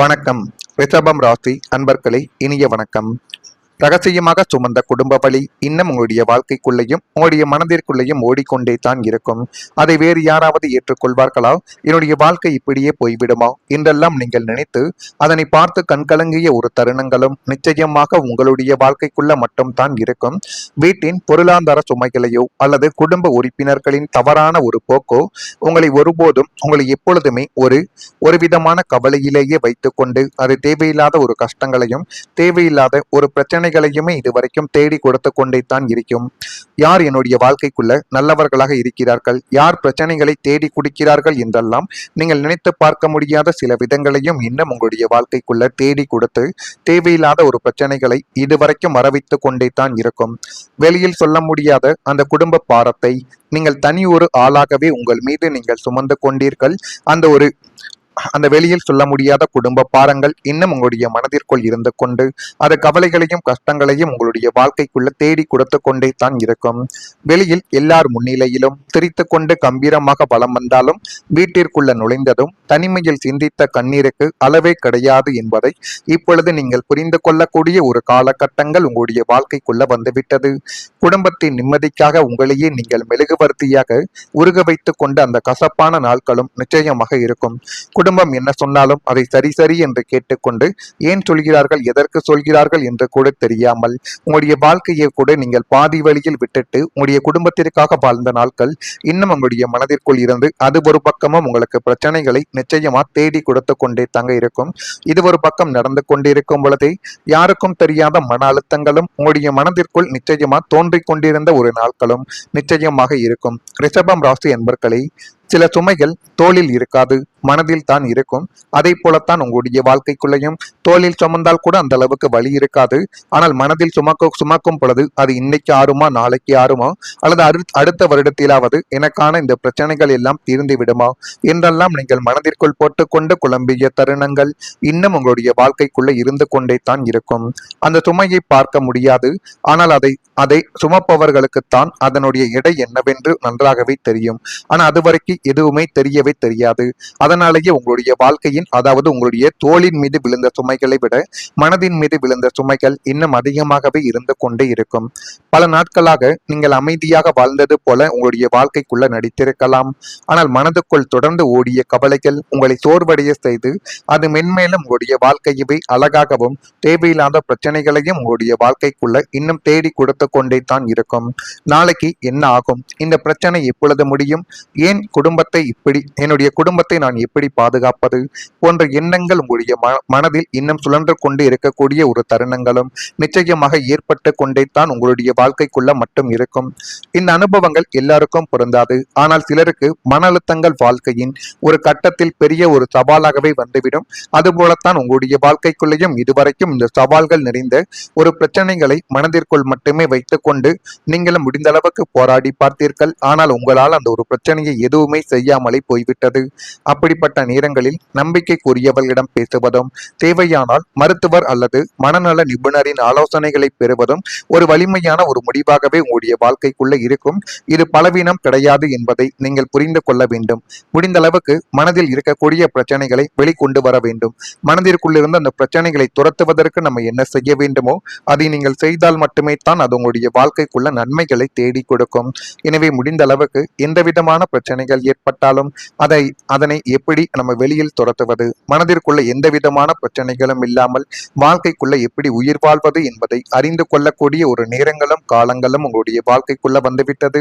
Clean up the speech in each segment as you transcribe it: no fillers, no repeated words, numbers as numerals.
வணக்கம். ரிஷபம் ராசி அன்பர்களே, இனிய வணக்கம். ரகசியமாக சுமந்த குடும்ப வழி இன்னும் உங்களுடைய வாழ்க்கைக்குள்ளேயும் உங்களுடைய மனதிற்குள்ளேயும் ஓடிக்கொண்டே தான் இருக்கும். அதை வேறு யாராவது ஏற்றுக்கொள்வார்களா? என்னுடைய வாழ்க்கை இப்படியே போய்விடுமா என்றெல்லாம் நீங்கள் நினைத்து அதனை பார்த்து கண்கலங்கிய ஒரு தருணங்களும் நிச்சயமாக உங்களுடைய வாழ்க்கைக்குள்ள மட்டும் தான் இருக்கும். வீட்டின் பொருளாதார சுமைகளையோ அல்லது குடும்ப உறுப்பினர்களின் தவறான ஒரு போக்கோ உங்களை ஒருபோதும் உங்களை எப்பொழுதுமே ஒரு விதமான கவலையிலேயே வைத்துக்கொண்டு அது தேவையில்லாத ஒரு கஷ்டங்களையும் தேவையில்லாத ஒரு பிரச்சனைகளையுமே இதுவரைக்கும் தேடி கொடுத்து கொண்டே தான் இருக்கும். யார் என்னுடைய வாழ்க்கைக்குள்ள நல்லவர்களாக இருக்கிறார்கள், யார் பிரச்சனைகளை தேடி குடிக்கிறார்கள் என்றெல்லாம் நீங்கள் நினைத்து பார்க்க முடியாத சில விதங்களையும் இன்னும் உங்களுடைய வாழ்க்கைக்குள்ள தேடி கொடுத்து தேவையில்லாத ஒரு பிரச்சனைகளை இதுவரைக்கும் வரவைத்து கொண்டே தான் இருக்கும். வெளியில் சொல்ல முடியாத அந்த குடும்ப பாரத்தை நீங்கள் தனி ஒரு ஆளாகவே உங்கள் மீது நீங்கள் சுமந்து கொண்டீர்கள். அந்த வெளியில் சொல்ல முடியாத குடும்ப பாரங்கள் இன்னும் உங்களுடைய மனதிற்குள் இருந்து கொண்டு அது கவலைகளையும் கஷ்டங்களையும் உங்களுடைய வாழ்க்கைக்குள்ள தேடி கொடுத்து கொண்டே தான் இருக்கும். வெளியில் எல்லார் முன்னிலையிலும் சிரித்து கொண்டு கம்பீரமாக வலம் வந்தாலும் வீட்டிற்குள்ள நுழைந்ததும் தனிமையில் சிந்தித்த கண்ணீருக்கு அளவே கிடையாது என்பதை இப்பொழுது நீங்கள் புரிந்து கொள்ளக்கூடிய ஒரு காலகட்டங்கள் உங்களுடைய வாழ்க்கைக்குள்ள வந்துவிட்டது. குடும்பத்தின் நிம்மதிக்காக உங்களையே நீங்கள் மெழுகுவர்த்தியாக உருக வைத்து கொண்டு அந்த கசப்பான நாட்களும் நிச்சயமாக இருக்கும். குடும்பம் என்ன சொன்னாலும் அதை சரி சரி என்று கேட்டுக்கொண்டு ஏன் சொல்கிறார்கள், எதற்கு சொல்கிறார்கள் என்று கூட தெரியாமல் உங்களுடைய வாழ்க்கையை கூட நீங்கள் பாதி வழியில் விட்டுட்டு உங்களுடைய குடும்பத்திற்காக வாழ்ந்த நாட்கள் இன்னும் உங்களுடைய மனதிற்குள் இருந்து அது ஒரு பக்கமும் உங்களுக்கு பிரச்சனைகளை நிச்சயமா தேடி கொடுத்து கொண்டே தங்க இருக்கும். இது ஒரு பக்கம் நடந்து கொண்டிருக்கும் பொழுதே யாருக்கும் தெரியாத மன அழுத்தங்களும் உங்களுடைய மனதிற்குள் நிச்சயமா தோன்றிக் கொண்டிருந்த ஒரு நாட்களும் நிச்சயமாக இருக்கும். ரிஷபம் ராசி என்பர்களை சில சுமைகள் தோளில் இருக்காது, மனதில் தான் இருக்கும். அதை போலத்தான் உங்களுடைய வாழ்க்கைக்குள்ளேயும் தோளில் சுமந்தால் கூட அந்த அளவுக்கு வலி இருக்காது. ஆனால் மனதில் சுமக்கும் பொழுது அது இன்னைக்கு ஆறுமா நாளைக்கு ஆறுமா அல்லது அடுத்த வருடத்திலாவது எனக்கான இந்த பிரச்சனைகள் எல்லாம் தீர்ந்து விடுமா என்றெல்லாம் நீங்கள் மனதிற்குள் போட்டுக்கொண்டு குழம்பிய தருணங்கள் இன்னும் உங்களுடைய வாழ்க்கைக்குள்ள இருந்து கொண்டே தான் இருக்கும். அந்த சுமையை பார்க்க முடியாது. ஆனால் அதை சுமப்பவர்களுக்குத்தான் அதனுடைய எடை என்னவென்று நன்றாகவே தெரியும். ஆனால் அதுவரைக்கும் எதுவுமே தெரியவே தெரியாது. அதனாலேயே உங்களுடைய வாழ்க்கையின் அதாவது உங்களுடைய தோளின் மீது விழுந்த சுமைகளை விட மனதின் மீது விழுந்த சுமைகள் இன்னும் அதிகமாகவே இருந்து கொண்டே இருக்கும். பல நாட்களாக நீங்கள் அமைதியாக வாழ்ந்தது போல உங்களுடைய வாழ்க்கைக்குள்ள நடித்திருக்கலாம். ஆனால் மனதுக்குள் தொடர்ந்து ஓடிய கவலைகள் உங்களை சோர்வடைய செய்து அது மென்மேலும் உங்களுடைய வாழ்க்கையவே அழகாகவும் தேவையில்லாத பிரச்சனைகளையும் உங்களுடைய வாழ்க்கைக்குள்ள இன்னும் தேடி கொடுத்து கொண்டே தான் இருக்கும். நாளைக்கு என்ன ஆகும், இந்த பிரச்சனை எப்பொழுது முடியும், ஏன் என்னுடைய குடும்பத்தை நான் எப்படி பாதுகாப்பது போன்ற எண்ணங்கள் உங்களுடைய மனதில் இன்னும் சுழன்று கொண்டு இருக்கக்கூடிய ஒரு தருணங்களும் நிச்சயமாக ஏற்பட்டு கொண்டே தான் உங்களுடைய வாழ்க்கைக்குள்ள மட்டும் இருக்கும். இந்த அனுபவங்கள் எல்லாருக்கும் பொருந்தாது. ஆனால் சிலருக்கு மன அழுத்தங்கள் வாழ்க்கையின் ஒரு கட்டத்தில் பெரிய ஒரு சவாலாகவே வந்துவிடும். அதுபோலத்தான் உங்களுடைய வாழ்க்கைக்குள்ளேயும் இதுவரைக்கும் இந்த சவால்கள் நிறைந்த ஒரு பிரச்சனைகளை மனதிற்குள் மட்டுமே வைத்துக் கொண்டு நீங்களும் முடிந்த அளவுக்கு போராடி பார்த்தீர்கள். ஆனால் உங்களால் அந்த ஒரு பிரச்சனையை எதுவுமே செய்யாமலே போய்விட்டது. அப்படிப்பட்ட நேரங்களில் நம்பிக்கைக்குரியவர்களிடம் பேசுவதும் தேவையானால் மருத்துவர் அல்லது மனநல நிபுணரின் ஆலோசனைகளை பெறுவதும் ஒரு வலிமையான ஒரு முடிவாகவே உங்களுடைய வாழ்க்கைக்குள்ள இருக்கும். இது பலவீனம் கிடையாது என்பதை நீங்கள் புரிந்து கொள்ள வேண்டும். முடிந்த அளவுக்கு மனதில் இருக்கக்கூடிய பிரச்சனைகளை வெளிக்கொண்டு வர வேண்டும். மனதிற்குள்ளிருந்து அந்த பிரச்சனைகளை துரத்துவதற்கு நம்ம என்ன செய்ய வேண்டுமோ அதை நீங்கள் செய்தால் மட்டுமே தான் அது உங்களுடைய வாழ்க்கைக்குள்ள நன்மைகளை தேடி கொடுக்கும். எனவே முடிந்த அளவுக்கு எந்த விதமான பிரச்சனைகள் ஏற்பட்டாலும் அதனை எப்படி நம்ம வெளியில் துரத்துவது, மனதிற்குள்ள எந்த விதமான பிரச்சனைகளும் இல்லாமல் வாழ்க்கைக்குள்ள எப்படி உயிர் வாழ்வது என்பதை அறிந்து கொள்ளக்கூடிய ஒரு நேரங்களும் காலங்களும் உங்களுடைய வாழ்க்கைக்குள்ள வந்துவிட்டது.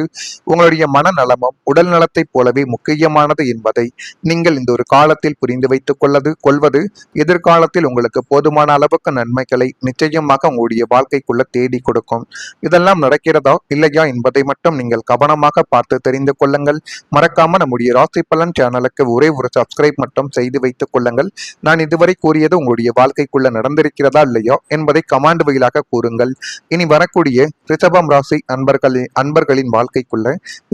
உங்களுடைய மனநலமும் உடல் நலத்தை போலவே முக்கியமானது என்பதை நீங்கள் இந்த ஒரு காலத்தில் புரிந்து வைத்துக் கொள்வது எதிர்காலத்தில் உங்களுக்கு போதுமான அளவுக்கு நன்மைகளை நிச்சயமாக உங்களுடைய வாழ்க்கைக்குள்ள தேடி கொடுக்கும். இதெல்லாம் நடக்கிறதா இல்லையா என்பதை மட்டும் நீங்கள் கவனமாக பார்த்து தெரிந்து கொள்ளுங்கள். மறக்காம நம்முடைய ராசி பலன் சேனலுக்கு ஒரே ஒரு சப்ஸ்கிரைப் மட்டும் செய்து வைத்துக் கொள்ளுங்கள். நான் இதுவரை கூறியது உங்களுடைய வாழ்க்கைக்குள்ள நடந்திருக்கிறதா இல்லையா என்பதை கமாண்ட் வழியாக கூறுங்கள். இனி வரக்கூடிய ரிஷபம் ராசி அன்பர்களின் வாழ்க்கைக்குள்ள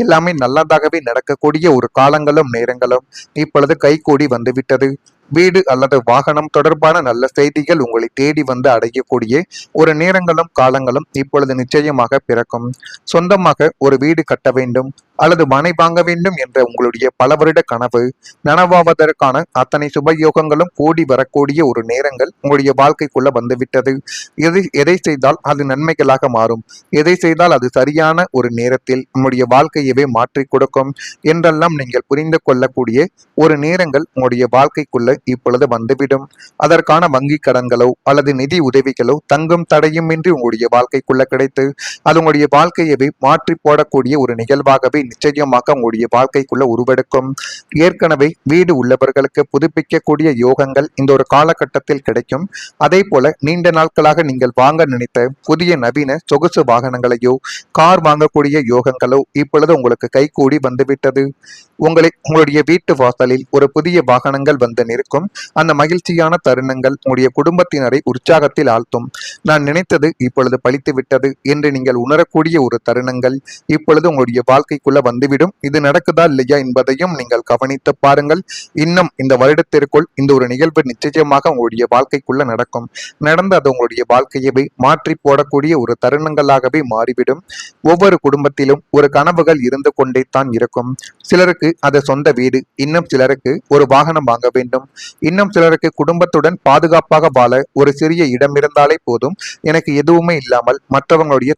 எல்லாமே நல்லதாகவே நடக்கக்கூடிய ஒரு காலங்களும் நேரங்களும் இப்பொழுது கைகூடி வந்துவிட்டது. வீடு அல்லது வாகனம் தொடர்பான நல்ல செய்திகள் உங்களை தேடி வந்து அடையக்கூடிய ஒரு நேரங்களும் காலங்களும் இப்பொழுது நிச்சயமாக பிறக்கும். சொந்தமாக ஒரு வீடு கட்ட வேண்டும் அல்லது மனை வாங்க வேண்டும் என்ற உங்களுடைய பல வருட கனவு நனவாவதற்கான அத்தனை சுபயோகங்களும் கூடி வரக்கூடிய ஒரு நேரங்கள் உங்களுடைய வாழ்க்கைக்குள்ள வந்துவிட்டது. எதை செய்தால் அது நன்மைகளாக மாறும், எதை செய்தால் அது சரியான ஒரு நேரத்தில் உங்களுடைய வாழ்க்கையவே மாற்றி கொடுக்கும் என்றெல்லாம் நீங்கள் புரிந்து கொள்ளக்கூடிய ஒரு நேரங்கள் உங்களுடைய வாழ்க்கைக்குள்ள இப்பொழுது வந்துவிடும். அதற்கான வங்கி கடன்களோ அல்லது நிதி உதவிகளோ தங்கும் தடையுமின்றி உங்களுடைய வாழ்க்கைக்குள்ள கிடைத்து அது உங்களுடைய வாழ்க்கையவே மாற்றி போடக்கூடிய ஒரு நிகழ்வாகவே நிச்சயமாக உங்களுடைய வாழ்க்கைக்குள்ள உருவெடுக்கும். ஏற்கனவே வீடு உள்ளவர்களுக்கு புதுப்பிக்கக்கூடிய யோகங்கள் இந்த ஒரு காலகட்டத்தில் கிடைக்கும். அதே போல நீண்ட நாட்களாக நீங்கள் வாங்க நினைத்த புதிய நவீன சொகுசு வாகனங்களையோ கார் வாங்கக்கூடிய யோகங்களோ இப்பொழுது உங்களுக்கு கைகூடி வந்துவிட்டது. உங்களுடைய வீட்டு வாசலில் ஒரு புதிய வாகனங்கள் வந்து நிற்கும். அந்த மகிழ்ச்சியான தருணங்கள் உங்களுடைய குடும்பத்தினரை உற்சாகத்தில் ஆழ்த்தும். நான் நினைத்தது இப்பொழுது பலித்து விட்டது என்று நீங்கள் உணரக்கூடிய ஒரு தருணங்கள் இப்பொழுது உங்களுடைய வாழ்க்கைக்குள்ள வந்துவிடும். இது நடக்குதா இல்லையா என்பதையும் நீங்கள் கவனித்து பாருங்கள். இன்னும் இந்த வருடத்திற்குள் இந்த ஒரு நிகழ்வு நிச்சயமாக உங்களுடைய வாழ்க்கைக்குள்ள நடக்கும். நடந்து அது உங்களுடைய வாழ்க்கையவே மாற்றி போடக்கூடிய ஒரு தருணங்களாகவே மாறிவிடும். ஒவ்வொரு குடும்பத்திலும் ஒரு கனவுகள் இருந்து கொண்டே தான் இருக்கும். சிலருக்கு அது சொந்த வீடு, இன்னும் சிலருக்கு ஒரு வாகனம் வாங்க வேண்டும், இன்னும் சிலருக்கு குடும்பத்துடன் பாதுகாப்பாக வாழ ஒரு சிறிய இடம் இருந்தாலே போதும், எனக்கு எதுவுமே இல்லாமல் மற்றவங்களுடைய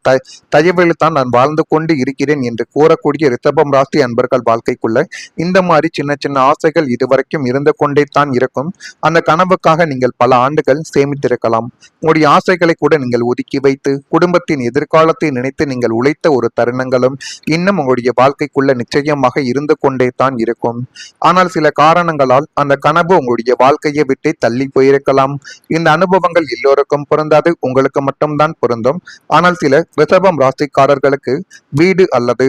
தயவில் தான் நான் வாழ்ந்து கொண்டு இருக்கிறேன் என்று கூறக்கூடிய ரிஷபம் ராசி அன்பர்கள் வாழ்க்கைக்குள்ள இந்த மாதிரி சின்ன சின்ன ஆசைகள் இதுவரைக்கும் இருந்து கொண்டே தான் இருக்கும். அந்த கனவுக்காக நீங்கள் பல ஆண்டுகள் சேமித்திருக்கலாம். உங்களுடைய ஆசைகளை கூட நீங்கள் ஒதுக்கி வைத்து குடும்பத்தின் எதிர்காலத்தை நினைத்து நீங்கள் உழைத்த ஒரு தருணங்களும் இன்னும் உங்களுடைய வாழ்க்கைக்குள்ள நிச்சயமாக இருந்து கொண்டே தான் இருக்கும். ஆனால் சில காரணங்களால் அந்த கனவு உங்களுடைய வாழ்க்கையை விட்டு தள்ளி போயிருக்கலாம். இந்த அனுபவங்கள் எல்லோருக்கும் பொருந்தாது, உங்களுக்கு மட்டும்தான் பொருந்தும். ஆனால் சில ரிஷபம் ராசிக்காரர்களுக்கு வீடு அல்லது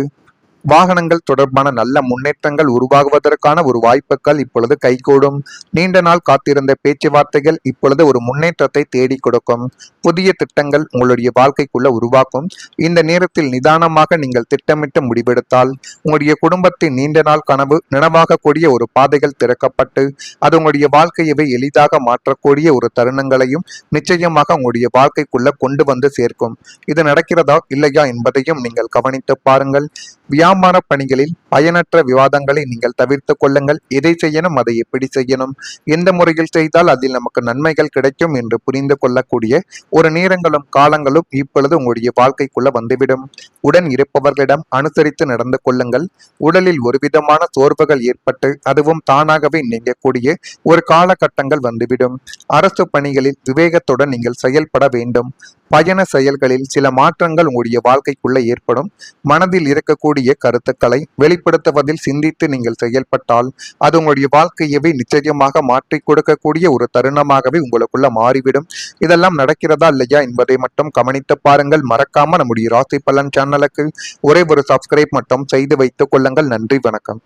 வாகனங்கள் தொடர்பான நல்ல முன்னேற்றங்கள் உருவாகுவதற்கான ஒரு வாய்ப்புகள் இப்பொழுது கைகூடும். நீண்ட நாள் காத்திருந்த பேச்சுவார்த்தைகள் இப்பொழுது ஒரு முன்னேற்றத்தை தேடி கொடுக்கும். புதிய திட்டங்கள் உங்களுடைய வாழ்க்கைக்குள்ள உருவாக்கும். இந்த நேரத்தில் நிதானமாக நீங்கள் திட்டமிட்டு முடிவெடுத்தால் உங்களுடைய குடும்பத்தின் நீண்ட நாள் கனவு நினைவாகக்கூடிய ஒரு பாதைகள் திறக்கப்பட்டு அது உங்களுடைய வாழ்க்கையவே எளிதாக மாற்றக்கூடிய ஒரு தருணங்களையும் நிச்சயமாக உங்களுடைய வாழ்க்கைக்குள்ள கொண்டு வந்து சேர்க்கும். இது நடக்கிறதா இல்லையா என்பதையும் நீங்கள் கவனித்து பாருங்கள். வியாபார பணிகளில் பயனற்ற விவாதங்களை நீங்கள் தவிர்த்து கொள்ளுங்கள். எதை செய்யணும், அதை எப்படி செய்யணும், எந்த முறையில் செய்தால் அதில் நமக்கு நன்மைகள் கிடைக்கும் என்று புரிந்து கொள்ளக்கூடிய ஒரு நேரங்களும் காலங்களும் இப்பொழுது உங்களுடைய வாழ்க்கைக்குள்ள வந்துவிடும். உடன் இருப்பவர்களிடம் அனுசரித்து நடந்து கொள்ளுங்கள். உடலில் ஒரு விதமான சோர்வுகள் ஏற்பட்டு அதுவும் தானாகவே நீங்கக்கூடிய ஒரு காலகட்டங்கள் வந்துவிடும். அரசு பணிகளில் விவேகத்துடன் நீங்கள் செயல்பட வேண்டும். பயண செயல்களில் சில மாற்றங்கள் உங்களுடைய வாழ்க்கைக்குள்ள ஏற்படும். மனதில் இருக்கக்கூடிய கருத்துக்களை வெளிப்படுத்துவதில் சிந்தித்து நீங்கள் செயல்பட்டால் அது உங்களுடைய வாழ்க்கையவே நிச்சயமாக மாற்றி கொடுக்கக்கூடிய ஒரு தருணமாகவே உங்களுக்குள்ள மாறிவிடும். இதெல்லாம் நடக்கிறதா இல்லையா என்பதை மட்டும் கவனித்து பாருங்கள். மறக்காம நம்முடைய ராசி பலன் சேனலுக்கு ஒரே ஒரு சப்ஸ்கிரைப் மட்டும் செய்து வைத்துக் கொள்ளுங்கள். நன்றி, வணக்கம்.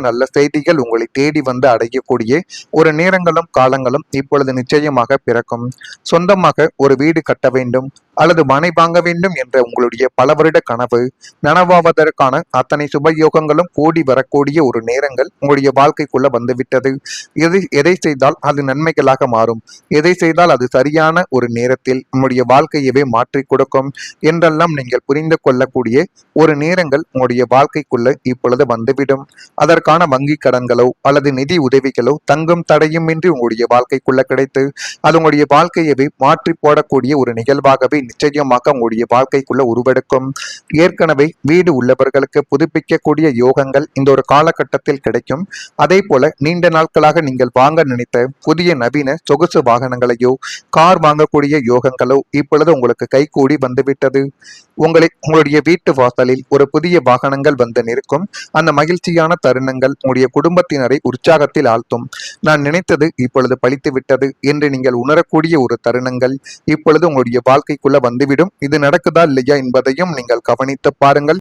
நல்ல செய்திகள் உங்களை தேடி வந்து அடையக்கூடிய ஒரு நேரங்களும் காலங்களும் இப்பொழுது நிச்சயமாக பிறக்கும். சொந்தமாக ஒரு வீடு கட்ட வேண்டும் அல்லது மனை வாங்க வேண்டும் என்ற உங்களுடைய பல வருட கனவு நனவாவதற்கான அத்தனை சுபயோகங்களும் கூடி வரக்கூடிய ஒரு நேரங்கள் உங்களுடைய வாழ்க்கைக்குள்ள வந்துவிட்டது. எதை செய்தால் அது நன்மைகளாக மாறும், எதை செய்தால் அது சரியான ஒரு நேரத்தில் உங்களுடைய வாழ்க்கையவே மாற்றி கொடுக்கும் என்றெல்லாம் நீங்கள் புரிந்து கொள்ளக்கூடிய ஒரு நேரங்கள் உங்களுடைய வாழ்க்கைக்குள்ள இப்பொழுது வந்துவிடும். அதற்கான வங்கி கடன்களோ அல்லது நிதி உதவிகளோ தங்கும் தடையுமின்றி உங்களுடைய வாழ்க்கைக்குள்ள கிடைத்து அது உங்களுடைய வாழ்க்கையவே மாற்றி போடக்கூடிய ஒரு நிகழ்வாகவே நிச்சயமாக உங்களுடைய வாழ்க்கைக்குள்ள உருவெடுக்கும். ஏற்கனவே வீடு உள்ளவர்களுக்கு புதுப்பிக்கக்கூடிய யோகங்கள் இந்த ஒரு காலகட்டத்தில் கிடைக்கும். அதே போல நீண்ட நாட்களாக நீங்கள் வாங்க நினைத்த புதிய நவீன சொகுசு வாகனங்களையோ கார் வாங்கக்கூடிய யோகங்களோ இப்பொழுது உங்களுக்கு கைகூடி வந்துவிட்டது. உங்களுடைய வீட்டு வாசலில் ஒரு புதிய வாகனங்கள் வந்து நிற்கும். அந்த மகிழ்ச்சியான தருணங்கள் உங்களுடைய குடும்பத்தினரை உற்சாகத்தில் ஆழ்த்தும். நான் நினைத்தது இப்பொழுது பலித்து விட்டது என்று நீங்கள் உணரக்கூடிய ஒரு தருணங்கள் இப்பொழுது உங்களுடைய வாழ்க்கைக்குள்ள வந்துவிடும். இது நடக்குதா இல்லையா என்பதையும் நீங்கள் கவனித்து பாருங்கள்.